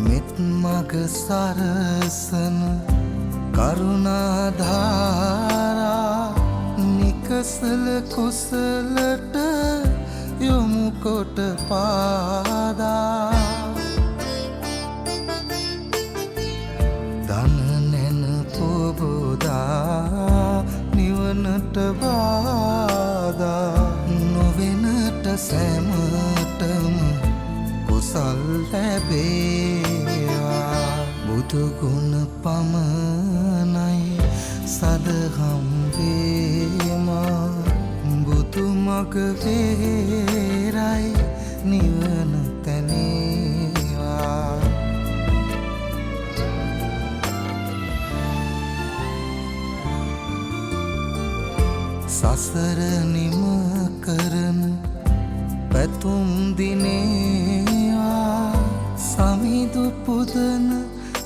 මෙත් මග සරසන කරුණාධාරා නිකසල කුසලට යොමු කොට පාදා දන නැන පොබෝදා නිවනට බාදා නොවෙනට සැමටම කුසල් ලැබේවා බුදුගුණ පමණයි සදහම් වේමා බුදු මග වේරයි නිවන තැනේවා සසර නිම කරන පැතුම් දිනේවා සමිදු පුදන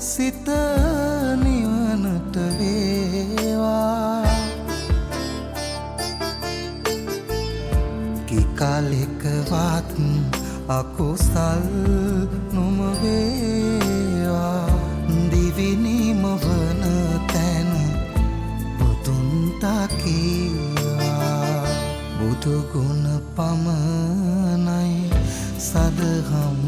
සිත නිවනට වේවා කිකාලෙකවත් අකුසල් නොම වේවා දිවිනිම වන තැන බුදුන් තකීවා බුදුගුණ පමණයි සදහම්